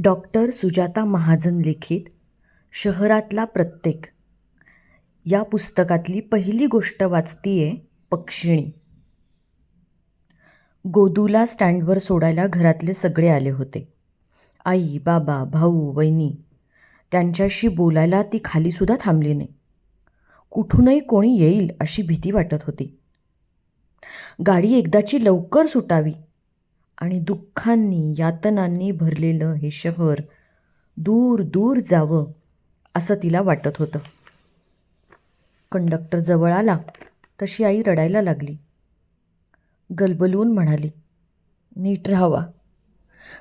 Doctor Sujata Mahajan लिखित शहरातला प्रत्येक या पुस्तकातली पहिली गोष्ट वाचतीये पक्षिणी. गोदूला स्टँडवर सोडायला घरातले सगळे आले होते. आई, बाबा, भाऊ, वहिनी. त्यांच्याशी बोलायला ती खालीसुद्धा थांबली नाही. कुठूनही कोणी येईल अशी भीती वाटत होती. गाडी एकदाची लवकर सुटावी आणि दुःखांनी यातनांनी भरलेलं हे शहर दूर दूर जावं असं तिला वाटत होतं. कंडक्टर जवळ आला तशी आई रडायला लागली. गलबलून म्हणाली, नीट राहावा,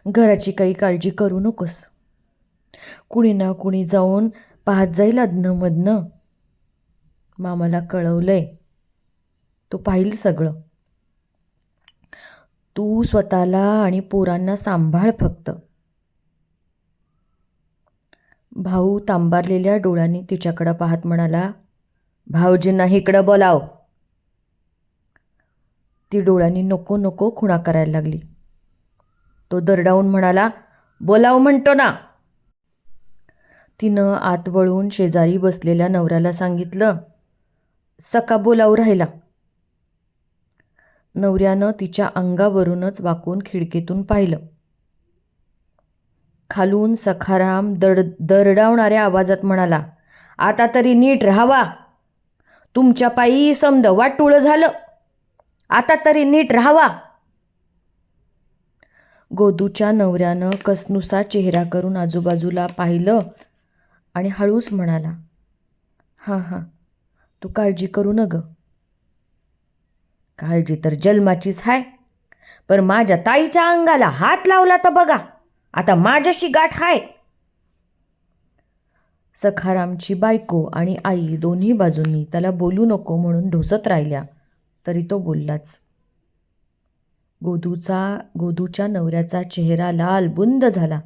घराची काही काळजी करू नकोस. कुणी ना कुणी जाऊन पाहत जाईल अधनंमधनं. मामाला कळवलंय, तो पाहिल सगळं. तू स्वतःला आणि पोरांना सांभाळ फक्त. भाऊ तांबारलेल्या डोळ्यांनी तिच्याकडं पाहत म्हणाला, भाऊजींना इकडं बोलाव. ती डोळ्यांनी नको नको खुणा करायला लागली. तो दरडावून म्हणाला, बोलाव म्हणतो ना. तिनं आत वळून शेजारी बसलेल्या नवऱ्याला सांगितलं, सका बोलावू राहिला. नवऱ्यानं तिच्या अंगावरूनच वाकून खिडकीतून पाहिलं. खालून सखाराम दरडावणाऱ्या आवाजात म्हणाला, आता तरी नीट राहावा. तुमच्या पायी समद वाटुळं झालं. आता तरी नीट राहावा. गोदूच्या नवऱ्यानं कसनुसा चेहरा करून आजूबाजूला पाहिलं आणि हळूच म्हणाला, हां हां, तू काळजी करू न ग. काळजी तर जन्माचीच हाय, पण माझ्या ताईच्या अंगाला हात लावला तर बघा, आता माझ्याशी गाठ हाय. सखारामची बायको आणि आई दोन्ही बाजूंनी त्याला बोलू नको म्हणून ढोसत राहिल्या, तरी तो बोललाच. गोदूच्या नवऱ्याचा चेहरा लाल बुंद झाला.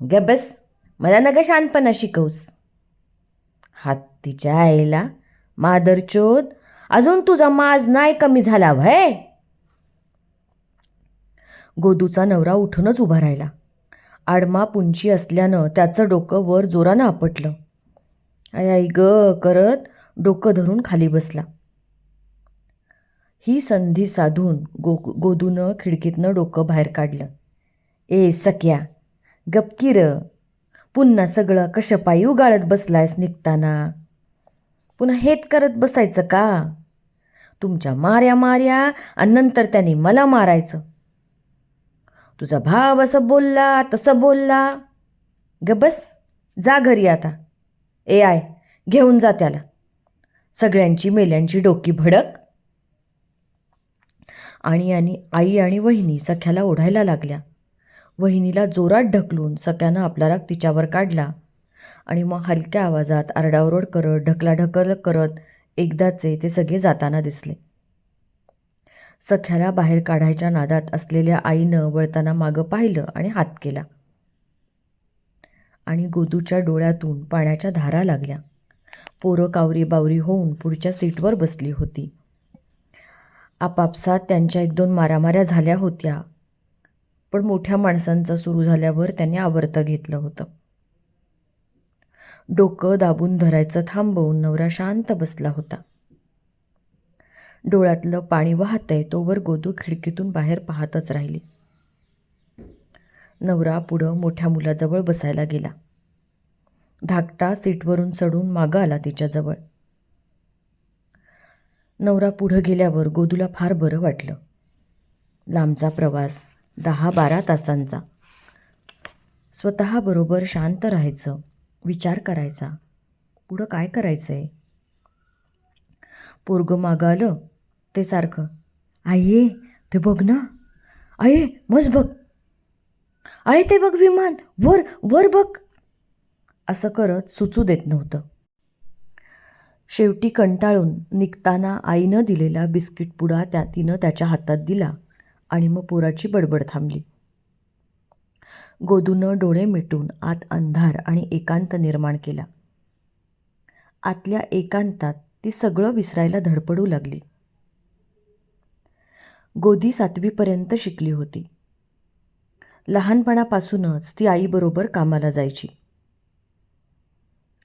ग बस, मला नका शानपणा शिकवूस. हत्तीच्या आईला, मादरचोद, अजून तुझा माज नाही कमी झाला व्हय. गोदूचा नवरा उठूनच उभा राहिला. आडमा पुंची असल्यानं त्याचं डोकं वर जोरानं आपटलं. आई आई ग करत डोकं धरून खाली बसला. ही संधी साधून गोदूनं खिडकीतनं डोकं बाहेर काढलं. ए सख्या, गपकी र. पुन्हा सगळं कशापायी उगाळत बसलायस निघताना. पुन्हा हेत करत बसायचं का? तुमच्या माऱ्या माऱ्या आणि नंतर त्यांनी मला मारायचं. तुझा भाव असं बोलला तसं बोलला. ग बस, जा घरी आता. ए आय, घेऊन जा त्याला. सगळ्यांची मेल्यांची डोकी भडक. आणि आई आणि वहिनी सख्याला ओढायला लागल्या. वहिनीला जोरात ढकलून सख्यानं आपला राग तिच्यावर काढला आणि मग हलक्या आवाजात आरडाओरड करत ढकलाढकल करत एकदाचे ते सगळे जाताना दिसले. सख्याला बाहेर काढायच्या नादात असलेल्या आईनं वळताना मागं पाहिलं आणि हात केला. आणि गोदूच्या डोळ्यातून पाण्याच्या धारा लागल्या. पोरं कावरी बावरी होऊन पुढच्या सीटवर बसली होती. आपापसात त्यांच्या एक दोन मारामाऱ्या झाल्या होत्या, पण मोठ्या माणसांचं सुरू झाल्यावर त्यांनी आवर्त घेतलं होतं. डोकं दाबून धरायचं थांबवून नवरा शांत बसला होता. डोळ्यातलं पाणी वाहतंय तोवर गोदू खिडकीतून बाहेर पाहतच राहिली. नवरा पुढं मोठ्या मुलाजवळ बसायला गेला. धाकटा सीटवरून चढून मागं आला तिच्याजवळ. नवरा पुढं गेल्यावर गोदूला फार बरं वाटलं. लांबचा प्रवास, 10-12 तासांचा. स्वतःबरोबर शांत राहायचं, विचार करायचा, पुढं काय करायचं आहे. पोरगं मागं आलं ते सारखं, आई ते बघ ना, आई मस्त बघ, आई ते बघ विमान, वर वर बघ, असं करत सुचू देत नव्हतं. शेवटी कंटाळून निघताना आईनं दिलेला बिस्किट पुडा तिनं त्याच्या हातात दिला आणि मग पोराची बडबड थांबली. गोदूनं डोळे मिटून आत अंधार आणि एकांत निर्माण केला. आतल्या एकांतात ती सगळं विसरायला धडपडू लागली. गोदी 7वी पर्यंत शिकली होती. लहानपणापासूनच ती आईबरोबर कामाला जायची.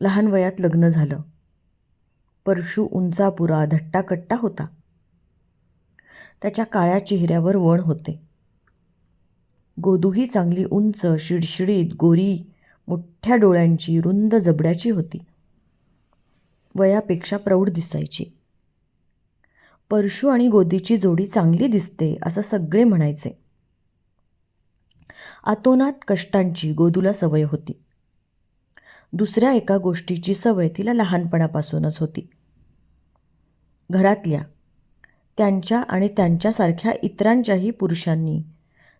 लहान वयात लग्न झालं. परशू उंचापुरा धट्टाकट्टा होता. त्याच्या काळ्या चेहऱ्यावर वण होते. गोदूही चांगली उंच, शिडशिडीत, गोरी, मोठ्या डोळ्यांची, रुंद जबड्याची होती. वयापेक्षा प्रौढ दिसायची. परशू आणि गोदीची जोडी चांगली दिसते असं सगळे म्हणायचे. आतोनात कष्टांची गोदूला सवय होती. दुसऱ्या एका गोष्टीची सवय तिला लहानपणापासूनच होती. घरातल्या, त्यांच्या आणि त्यांच्यासारख्या इतरांच्याही पुरुषांनी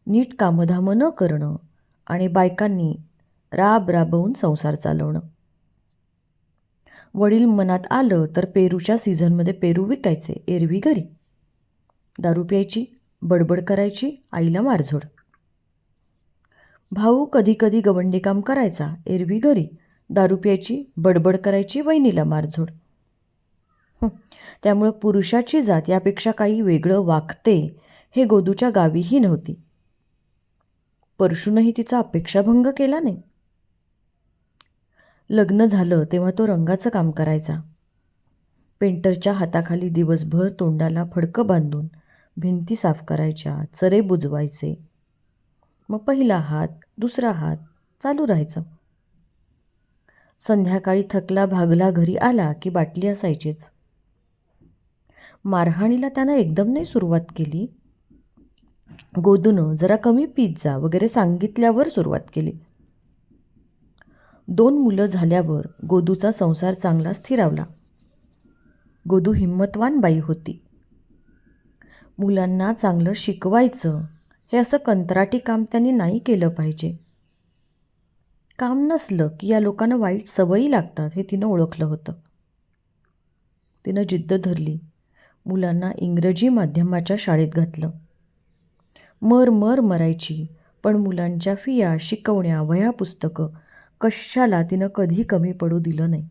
नीट कामधामं न करणं आणि बायकांनी राबवून संसार चालवणं. वडील मनात आलं तर पेरूच्या सीझनमध्ये पेरू विकायचे, एरवी घरी. दारू प्यायची, बडबड करायची, आईला मारझोड. भाऊ कधी कधी गवंडी काम करायचा, एरवी घरी. दारू प्यायची, बडबड करायची, वहिनीला मारझोड. त्यामुळं पुरुषाची जात यापेक्षा काही वेगळं वागते हे गोदूच्या गावीही नव्हती. परशूनही तिचा अपेक्षाभंग केला नाही. लग्न झालं तेव्हा तो रंगाचं काम करायचा. पेंटरच्या हाताखाली दिवसभर तोंडाला फडकं बांधून भिंती साफ करायच्या, चरे बुजवायचे. मग पहिला हात, दुसरा हात चालू राहायचं. संध्याकाळी थकला भागला घरी आला की बाटली असायचीच. मारहाणीला त्यानं एकदम नाही सुरुवात केली. गोदूनं जरा कमी पीत जा वगैरे सांगितल्यावर सुरुवात केली. 2 मुलं झाल्यावर गोदूचा संसार चांगला स्थिरावला. गोदू हिम्मतवान बाई होती. मुलांना चांगलं शिकवायचं हे असं कंत्राटी काम त्यांनी नाही केलं पाहिजे. काम नसलं की या लोकांना वाईट सवयी लागतात हे तिनं ओळखलं होतं. तिनं जिद्द धरली. मुलांना इंग्रजी माध्यमाच्या शाळेत घातलं. मर मरायची, पण मुलांच्या फिया, शिकवण्या, वह्या, पुस्तकं कशाला तिनं कधी कमी पडू दिलं नाही.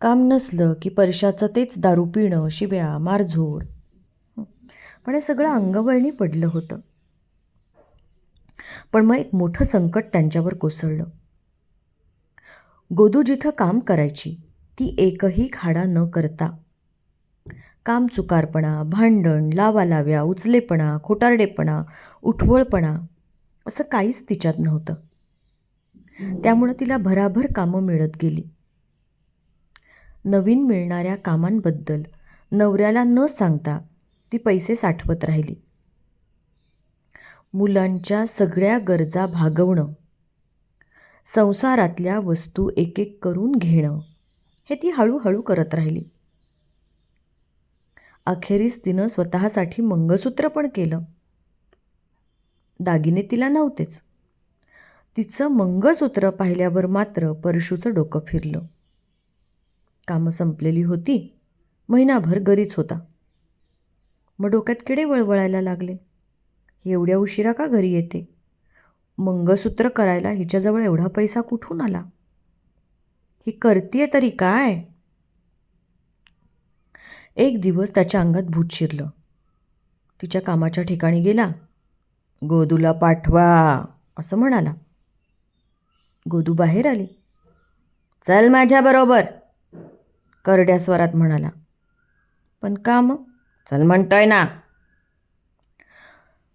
काम नसलं की परशाचं तेच दारू पिणं, शिव्या, मारझोड. पण हे सगळं अंगवळणी पडलं होतं. पण मग एक मोठं संकट त्यांच्यावर कोसळलं. गोदू जिथं काम करायची ती एकही खाडा न करता, काम चुकारपणा, भांडण, लावालाव्या, उचलेपणा, खोटारडेपणा, उठवळपणा असं काहीच तिच्यात नव्हतं. त्यामुळं तिला भराभर कामं मिळत गेली. नवीन मिळणाऱ्या कामांबद्दल नवऱ्याला न सांगता ती पैसे साठवत राहिली. मुलांच्या सगळ्या गरजा भागवणं, संसारातल्या वस्तू एक एक करून घेणं हे ती हळूहळू करत राहिली. अखेरीस तिनं स्वतःसाठी मंगळसूत्र पण केलं. दागिने तिला नव्हतेच. तिचं मंगळसूत्र पाहिल्यावर मात्र परशूचं डोकं फिरलं. कामं संपलेली होती. महिनाभर घरीच होता. मग डोक्यात किडे वळवळायला लागले. ही एवढ्या उशिरा का घरी येते? मंगळसूत्र करायला हिच्याजवळ एवढा पैसा कुठून आला? ही करतीये तरी काय? एक दिवस त्याच्या अंगात भूत शिरलं. तिच्या कामाच्या ठिकाणी गेला. गोदूला पाठवा असं म्हणाला. गोदू बाहेर आली. चल माझ्याबरोबर, करड्या स्वरात म्हणाला. पण का मग? चल म्हणतोय ना.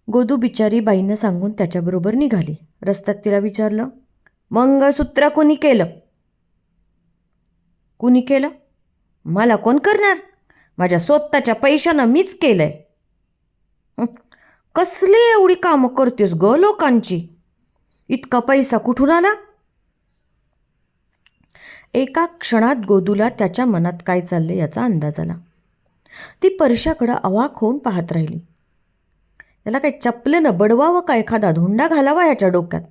गोदू बिचारी बाईनं सांगून त्याच्याबरोबर निघाली. रस्त्यात तिला विचारलं, मंगळसूत्र कुणी केलं? कुणी केलं? मला कोण करणार? माझ्या स्वतःच्या पैशानं मीच केलंय. कसली एवढी कामं करतेस ग लोकांची? इतका पैसा कुठून आला? एका क्षणात गोदूला त्याच्या मनात काय चालले याचा अंदाज आला. ती परशाकडं अवाक होऊन पाहत राहिली. याला काही चपलेनं बडवावं का, एखादा धोंडा घालावा याच्या डोक्यात,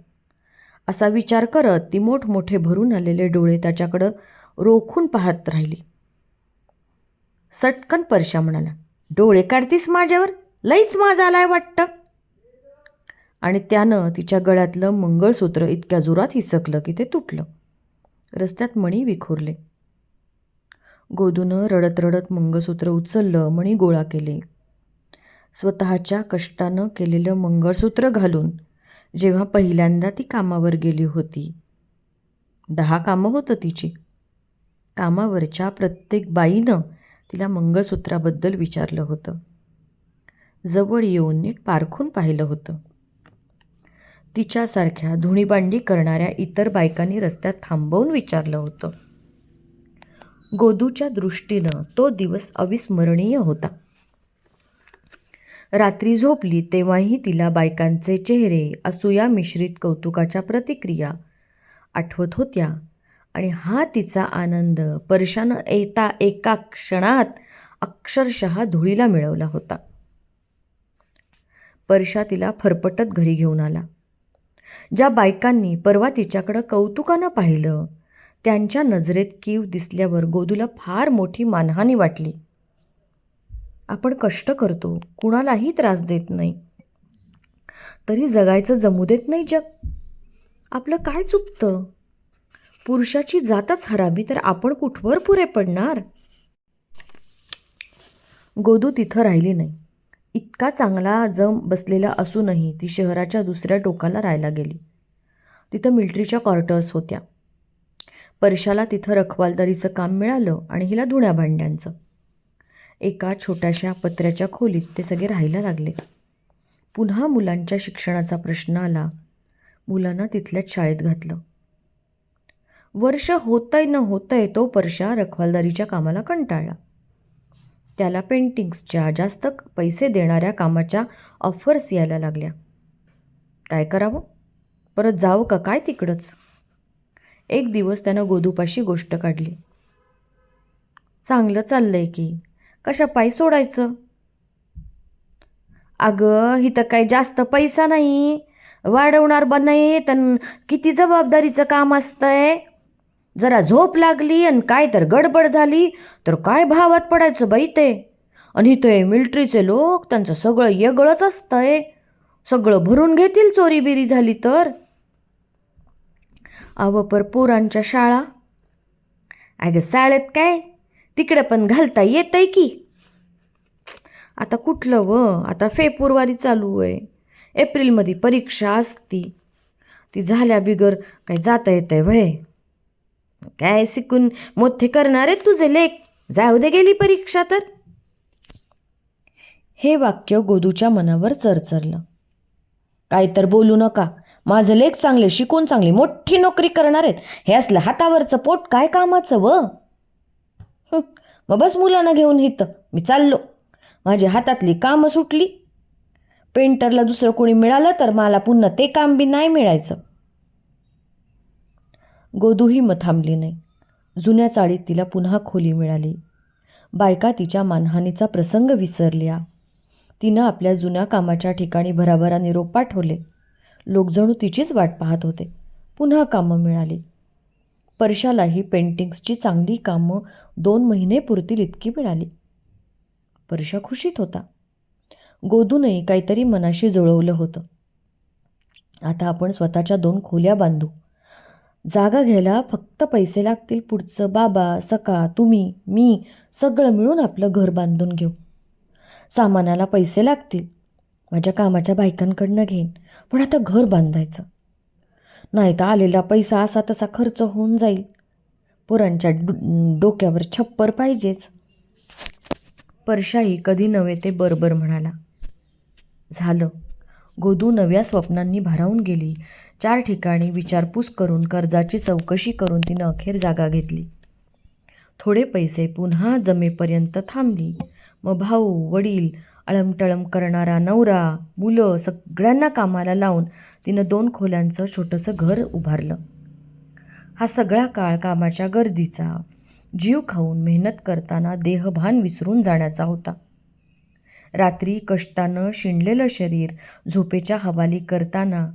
असा विचार करत ती मोठमोठे भरून आलेले डोळे त्याच्याकडं रोखून पाहत राहिली. सटकन परशा म्हणाला, डोळे काढतीस माझ्यावर? लईच माज आलाय वाटतं. आणि त्यानं तिच्या गळ्यातलं मंगळसूत्र इतक्या जोरात हिसकलं की ते तुटलं. रस्त्यात मणी विखुरले. गोदूनं रडत रडत मंगळसूत्र उचललं, मणी गोळा केले. स्वतःच्या कष्टानं केलेलं मंगळसूत्र घालून जेव्हा पहिल्यांदा ती कामावर गेली होती. 10 कामं होतं तिची. कामावरच्या प्रत्येक बाईनं तिला मंगळसूत्राबद्दल विचारलं होतं. जवळ येऊन नीट पारखून पाहिलं होतं. तिच्यासारख्या धुणीभांडी करणाऱ्या इतर बायकांनी रस्त्यात थांबवून विचारलं होतं. गोदूच्या दृष्टीनं तो दिवस अविस्मरणीय होता. रात्री झोपली तेव्हाही तिला बायकांचे चेहरे, असूया मिश्रित कौतुकाच्या प्रतिक्रिया आठवत होत्या आणि हा तिचा आनंद परशानं येता एका क्षणात अक्षरशः धुळीला मिळवला होता. परशा तिला फरफटत घरी घेऊन आला. ज्या बायकांनी परवा तिच्याकडं कौतुकानं पाहिलं त्यांच्या नजरेत कीव दिसल्यावर गोदूला फार मोठी मानहानी वाटली. आपण कष्ट करतो, कुणालाही त्रास देत नाही, तरी जगायचं जमू देत नाही जग. आपलं काय चुकतं? पुरुषाची जातच हरावी तर आपण कुठवर पुरे पडणार? गोदू तिथं राहिली नाही. इतका चांगला जम बसलेला असूनही ती शहराच्या दुसऱ्या टोकाला राहायला गेली. तिथं मिलिटरीच्या क्वार्टर्स होत्या. परशाला तिथं रखवालदारीचं काम मिळालं आणि हिला धुण्या भांड्यांचं. एका छोट्याशा पत्र्याच्या खोलीत ते सगळे राहायला लागले. पुन्हा मुलांच्या शिक्षणाचा प्रश्न आला. मुलांना तिथल्याच शाळेत घातलं. वर्ष होतंय न होतंय तो परशा रखवालदारीच्या कामाला कंटाळला. त्याला पेंटिंग्सच्या जास्त पैसे देणाऱ्या कामाच्या ऑफर्स यायला लागल्या. काय करावं? परत जावं का काय तिकडंच? एक दिवस त्यानं गोदूपाशी गोष्ट काढली. चांगलं चाललंय की, कशा पायी सोडायचं? अगं इथं काही जास्त पैसा नाही, वाढवणार पण नाही, तर किती जबाबदारीचं काम असतंय. जरा झोप लागली आणि काय तर गडबड झाली तर काय भावात पडायचं बाई ते. आणि इथे मिलिटरीचे लोक, त्यांचं सगळं येगळंच असतंय. सगळं भरून घेतील चोरी बिरी झाली तर. पर पोरांच्या शाळा? अगं शाळेत काय, तिकडं पण घालता येतंय की. आता कुठलं व, आता फेब्रुवारी चालू आहे, एप्रिलमध्ये परीक्षा असती. ती झाल्या बिगर काय जाता येतंय व्हय? काय शिकून मोठे करणार आहेत तुझे लेक, जाऊ दे गेली परीक्षा तर. हे वाक्य गोदूच्या मनावर चरचरलं. काय तर बोलू नका, माझं लेक चांगले शिकून चांगली मोठी नोकरी करणार आहेत. हे असलं हातावरचं पोट काय कामाचं व? मग बस मुलांना घेऊन इथं मी चाललो. माझ्या हातातली कामं सुटली. पेंटरला दुसरं कोणी मिळालं तर मला पुन्हा ते काम बी नाही मिळायचं. गोदूही मग थांबली नाही. जुन्या चाळीत तिला पुन्हा खोली मिळाली. बायका तिच्या मानहानीचा प्रसंग विसरल्या. तिनं आपल्या जुन्या कामाच्या ठिकाणी भराभरा निरोप पाठवले. लोक जणू तिचीच वाट पाहत होते. पुन्हा कामं मिळाली. परशालाही पेंटिंग्सची चांगली कामं 2 महिने पुरतील इतकी मिळाली. परशा खुशीत होता. गोदूनही काहीतरी मनाशी जुळवलं होतं. आता आपण स्वतःच्या 2 खोल्या बांधू. जागा घ्यायला फक्त पैसे लागतील. पुढचं बाबा, सखा, तुम्ही, मी सगळं मिळून आपलं घर बांधून घेऊ. सामानाला पैसे लागतील, माझ्या कामाच्या बायकांकडनं घेईन, पण आता घर बांधायचं नाही तर आलेला पैसा असा तसा खर्च होऊन जाईल. पोरांच्या डोक्यावर छप्पर पाहिजेच. परशाही कधी नव्हे ते बरोबर म्हणाला. झालं. गोदू नव्या स्वप्नांनी भारावून गेली. 4 ठिकाणी विचारपूस करून कर्जाची चौकशी करून तिनं अखेर जागा घेतली. थोडे पैसे पुन्हा जमेपर्यंत थांबली. मग भाऊ, वडील, अळमटळम करणारा नवरा, मुलं सगळ्यांना कामाला लावून तिनं 2 खोल्यांचं छोटंसं घर उभारलं. हा सगळा काळ कामाच्या गर्दीचा, जीव खाऊन मेहनत करताना देहभान विसरून जाण्याचा होता. रात्री कष्टानं शिणलेलं शरीर झोपेच्या हवाली करताना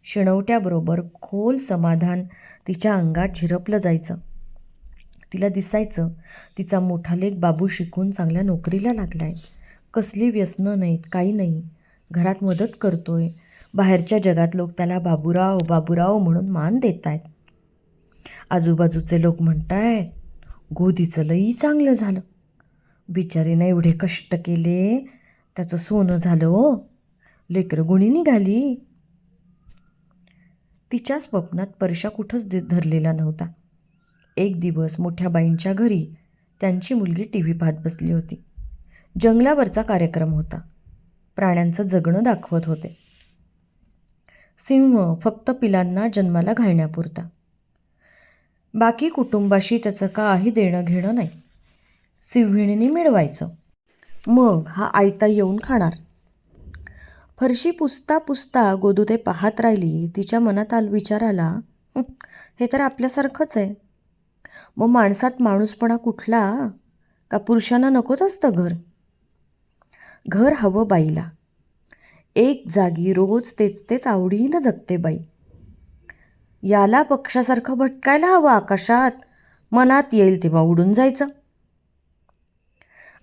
शिणवट्याबरोबर खोल समाधान तिच्या अंगात झिरपलं जायचं. तिला दिसायचं तिचा मोठा लेक बाबू शिकून चांगल्या नोकरीला लागलाय. कसली व्यसनं नाहीत, काही नाही. घरात मदत करतोय. बाहेरच्या जगात लोक त्याला बाबूराव बाबूराव म्हणून मान देत आहेत. आजूबाजूचे लोक म्हणतायत, गोदीचं लई चांगलं झालं. बिचारीनं एवढे कष्ट केले, त्याचं सोनं झालं हो, लेकरं गुणी निघाली. तिच्या स्वप्नात परशा कुठंच धरलेला नव्हता. एक दिवस मोठ्या बाईंच्या घरी त्यांची मुलगी टी व्ही पाहत बसली होती. जंगलावरचा कार्यक्रम होता. प्राण्यांचं जगणं दाखवत होते. सिंह फक्त पिलांना जन्माला घालण्यापुरता, बाकी कुटुंबाशी त्याचं काही देणं घेणं नाही. सिंहिणीने मिळवायचं, मग हा आयता येऊन खाणार. फरशी पुसता पुसता गोदू ते पाहत राहिली. तिच्या मनात विचार आला, हे तर आपल्यासारखंच आहे. मग माणसात माणूसपणा कुठला? का पुरुषांना नकोच असतं घर? घर हवं बाईला. एक जागी रोज तेच तेच आवडीनं जगते बाई. याला पक्षासारखं भटकायला हवं आकाशात, मनात येईल तेव्हा उडून जायचं.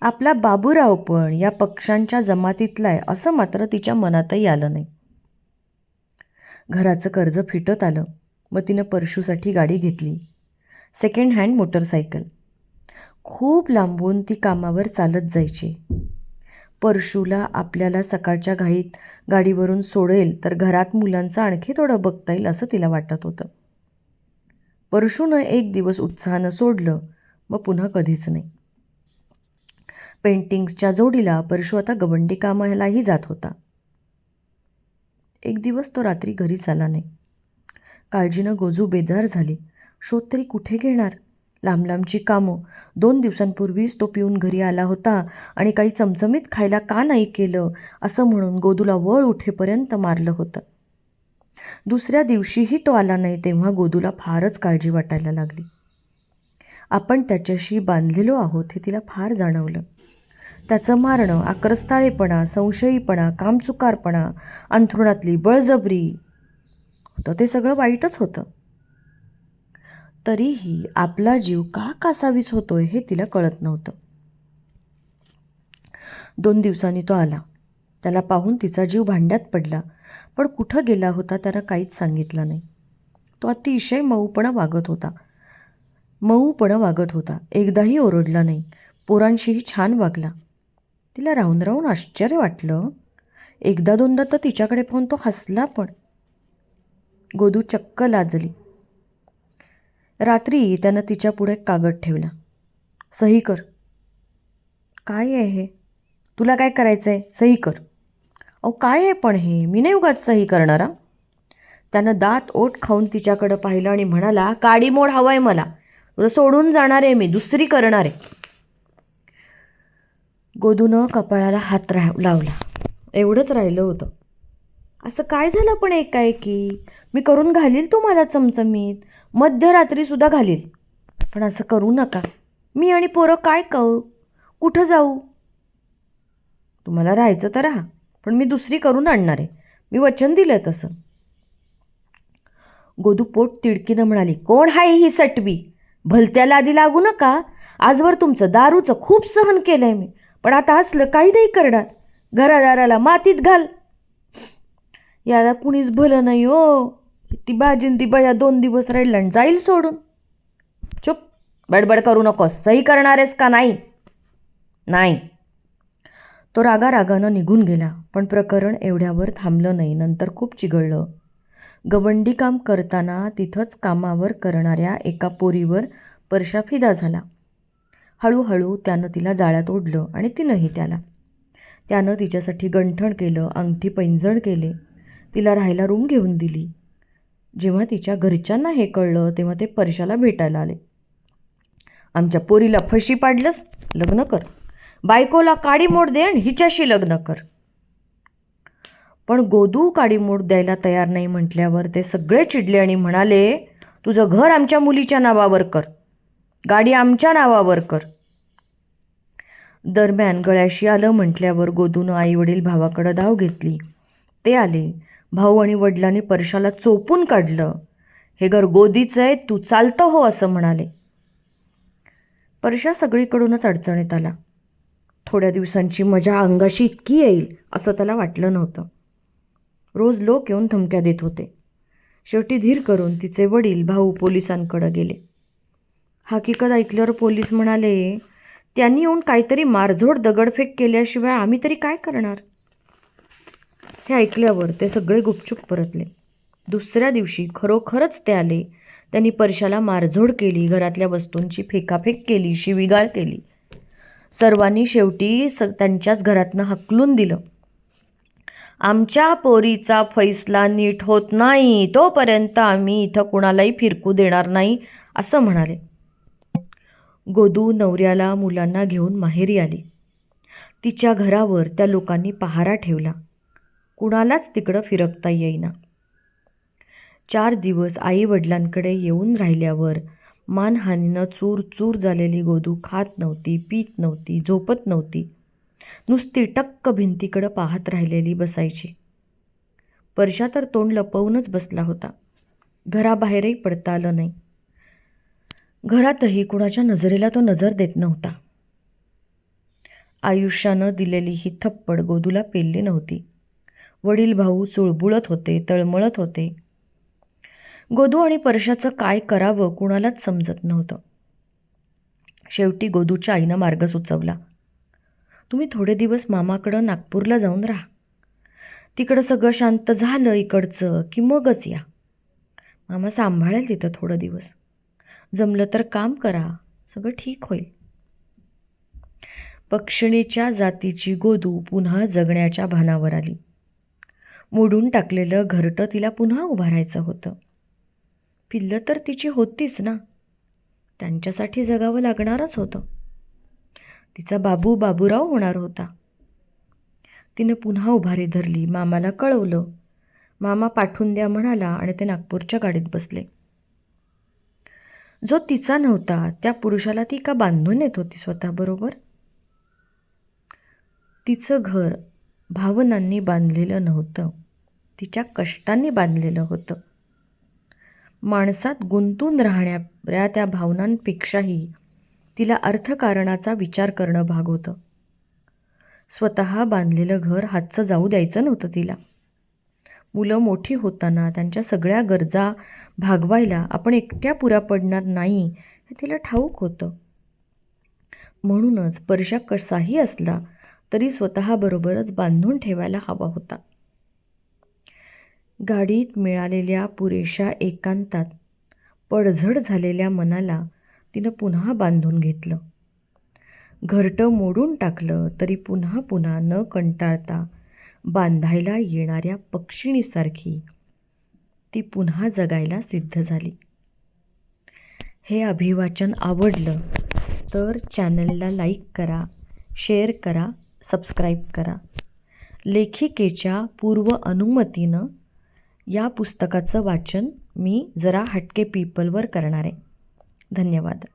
आपला बाबूराव पण या पक्ष्यांच्या जमातीतला आहे असं मात्र तिच्या मनातही आलं नाही. घराचं कर्ज फिटत आलं. मग तिनं परशूसाठी गाडी घेतली, सेकंड हँड मोटरसायकल. खूप लांबून ती कामावर चालत जायची. परशूला आपल्याला सकाळच्या घाईत गाडीवरून सोडेल तर घरात मुलांचं आणखी थोडं बघता येईल असं तिला वाटत होतं. परशूनं एक दिवस उत्साहानं सोडलं, मग पुन्हा कधीच नाही. पेंटिंग्सच्या जोडीला परशू आता गवंडी कामालाही जात होता. एक दिवस तो रात्री घरीच आला नाही. काळजीनं गोजू बेजार झाली. शोध तरी कुठे घेणार? लांब लांबची कामं. 2 दिवसांपूर्वीच तो पिऊन घरी आला होता आणि काही चमचमीत खायला का नाही केलं असं म्हणून गोदूला वळ उठेपर्यंत मारलं होतं. दुसऱ्या दिवशीही तो आला नाही तेव्हा गोदूला फारच काळजी वाटायला लागली. आपण त्याच्याशी बांधलेलो आहोत हे तिला फार जाणवलं. त्याचं मारणं, आक्रस्ताळेपणा, संशयीपणा, कामचुकारपणा, अंथरुणातली बळजबरी होतं ते सगळं वाईटच होतं. तरीही आपला जीव का कासावीस होतोय हे तिला कळत नव्हतं. 2 दिवसांनी तो आला. त्याला पाहून तिचा जीव भांड्यात पडला. पण कुठं गेला होता त्यानं काहीच सांगितलं नाही. तो अतिशय मऊपणं वागत होता. एकदाही ओरडला नाही. पोरांशीही छान वागला. तिला राहून राहून आश्चर्य वाटलं. एकदा दोनदा तर तिच्याकडे पाहून तो हसला पण. गोदू चक्क लाजली. रात्री त्यानं तिच्या पुढे कागद ठेवला. सही कर. काय आहे हे? तुला काय करायचं आहे? सही कर. अहो काय आहे पण हे? मी नाही उगाच सही करणारा. त्यानं दात ओठ खाऊन तिच्याकडं पाहिलं आणि म्हणाला, काडी मोड हवं आहे मला. तुला सोडून जाणार आहे मी, दुसरी करणार आहे. गोदूनं कपाळाला हात लावला. एवढंच राहिलं होतं. असं काय झालं पण एकाएकी? मी करून घालील तुम्हाला चमचमीत, मध्यरात्रीसुद्धा घालील. पण असं करू नका. मी आणि पोरं काय करू? कुठं जाऊ? तुम्हाला राहायचं तर राहा, पण मी दुसरी करून आणणार आहे. मी वचन दिलं तसं. गोदू पोट तिडकीनं म्हणाली, कोण हाय ही सटवी? भलत्याला आधी लागू नका. आजवर तुमचं दारूचं खूप सहन केलं आहे मी, पण आता असलं काही नाही करणार. घरादाराला मातीत घाल. याला कुणीच भलं नाही हो. ती बाजिंती बया 2 दिवस राहिला आणि जाईल सोडून. चुप, बडबड करू नकोस. सही करणार आहेस का नाही? नाही. तो रागारागानं निघून गेला. पण प्रकरण एवढ्यावर थांबलं नाही. नंतर खूप चिघळलं. गवंडी काम करताना तिथंच कामावर करणाऱ्या एका पोरीवर परशा फिदा झाला. हळूहळू त्यानं तिला जाळ्यात ओढलं आणि तिनंही त्याला. त्यानं तिच्यासाठी गंठण केलं, अंगठी पैंजण केले, तिला राहायला रूम घेऊन दिली. जेव्हा तिच्या घरच्यांना हे कळलं तेव्हा ते परशाला भेटायला आले. आमच्या पोरीला फशी पाडलंस, लग्न कर. बायकोला काडीमोड दे आणि हिच्याशी लग्न कर. पण गोदू काडीमोड द्यायला तयार नाही म्हटल्यावर ते सगळे चिडले आणि म्हणाले, तुझं घर आमच्या मुलीच्या नावावर कर, गाडी आमच्या नावावर कर. दरम्यान गळ्याशी आलं म्हटल्यावर गोदूनं आईवडील भावाकडं धाव घेतली. ते आले. भाऊ आणि वडिलांनी परशाला चोपून काढलं. हे घर गोदीचं आहे, तू चालतं हो असं म्हणाले. परशा सगळीकडूनच अडचणीत आला. थोड्या दिवसांची मजा अंगाशी इतकी येईल असं त्याला वाटलं नव्हतं. रोज लोक येऊन धमक्या देत होते. शेवटी धीर करून तिचे वडील भाऊ पोलिसांकडे गेले. हकीकत ऐकल्यावर पोलीस म्हणाले, त्यांनी येऊन काहीतरी मारझोड दगडफेक केल्याशिवाय आम्ही तरी काय करणार. हे ऐकल्यावर ते सगळे गुपचूप परतले. दुसऱ्या दिवशी खरोखरच ते आले. त्यांनी परशाला मारझोड केली, घरातल्या वस्तूंची फेकाफेक केली, शिवीगाळ केली. सर्वांनी शेवटी त्यांच्याच घरातनं हाकलून दिलं. आमच्या पोरीचा फैसला नीट होत नाही तोपर्यंत आम्ही इथं कुणालाही फिरकू देणार नाही असं म्हणाले. गोदू नवऱ्याला मुलांना घेऊन माहेरी आली. तिच्या घरावर त्या लोकांनी पहारा ठेवला. कुणालाच तिकडं फिरकता येईना. 4 दिवस आई वडिलांकडे येऊन राहिल्यावर मानहानीनं चूर चूर झालेली गोदू खात नव्हती, पीत नव्हती, झोपत नव्हती. नुसती टक्क भिंतीकडं पाहत राहिलेली बसायची. परशा तर तोंड लपवूनच बसला होता. घराबाहेरही पडता आलं नाही. घरातही कुणाच्या नजरेला तो नजर देत नव्हता. आयुष्यानं दिलेली ही थप्पड गोदूला पेलली नव्हती. वडील भाऊ चुळबुळत होते, तळमळत होते. गोदू आणि परशाचं काय करावं कुणालाच समजत नव्हतं. शेवटी गोदूच्या आईनं मार्ग सुचवला. तुम्ही थोडे दिवस मामाकडं नागपूरला जाऊन राहा. तिकडं सगळं शांत झालं इकडचं की मगच या. मामा सांभाळेल तिथं थोडं दिवस. जमलं तर काम करा, सगळं ठीक होईल. पक्षिणीच्या जातीची गोदू पुन्हा जगण्याच्या भानावर आली. मोडून टाकलेलं घरटं तिला पुन्हा उभारायचं होतं. पिल्लं तर तिची होतीच ना, त्यांच्यासाठी जगावं लागणारच होतं. तिचा बाबू बाबूराव होणार होता. तिनं पुन्हा उभारी धरली. मामाला कळवलं. मामा पाठवून द्या म्हणाला आणि ते नागपूरच्या गाडीत बसले. जो तिचा नव्हता त्या पुरुषाला ती का बांधून येत होती स्वतःबरोबर? तिचं घर भावनांनी बांधलेलं नव्हतं, तिच्या कष्टांनी बांधलेलं होतं. माणसात गुंतून राहणाऱ्या त्या भावनांपेक्षाही तिला अर्थकारणाचा विचार करणं भाग होतं. स्वतः बांधलेलं घर हातचं जाऊ द्यायचं नव्हतं तिला. मुलं मोठी होताना त्यांच्या सगळ्या गरजा भागवायला आपण एकट्या पुरा पडणार नाही हे तिला ठाऊक होतं. म्हणूनच परशा कसाही असला तरी स्वतःबरोबरच बांधून ठेवायला हवा होता. गाडीत मिळालेल्या पुरेशा एकांतात पडझड झालेल्या मनाला तिनं पुन्हा बांधून घेतलं. घरटं मोडून टाकलं तरी पुन्हा पुन्हा न कंटाळता बांधायला येणाऱ्या पक्षिणीसारखी ती पुन्हा जगायला सिद्ध झाली. हे अभिवाचन आवडलं तर चॅनलला लाईक करा, शेअर करा, सबस्क्राईब करा. लेखिकेच्या पूर्व अनुमतीनं या पुस्तकाचं वाचन मी जरा हटके पीपलवर करणार आहे. धन्यवाद.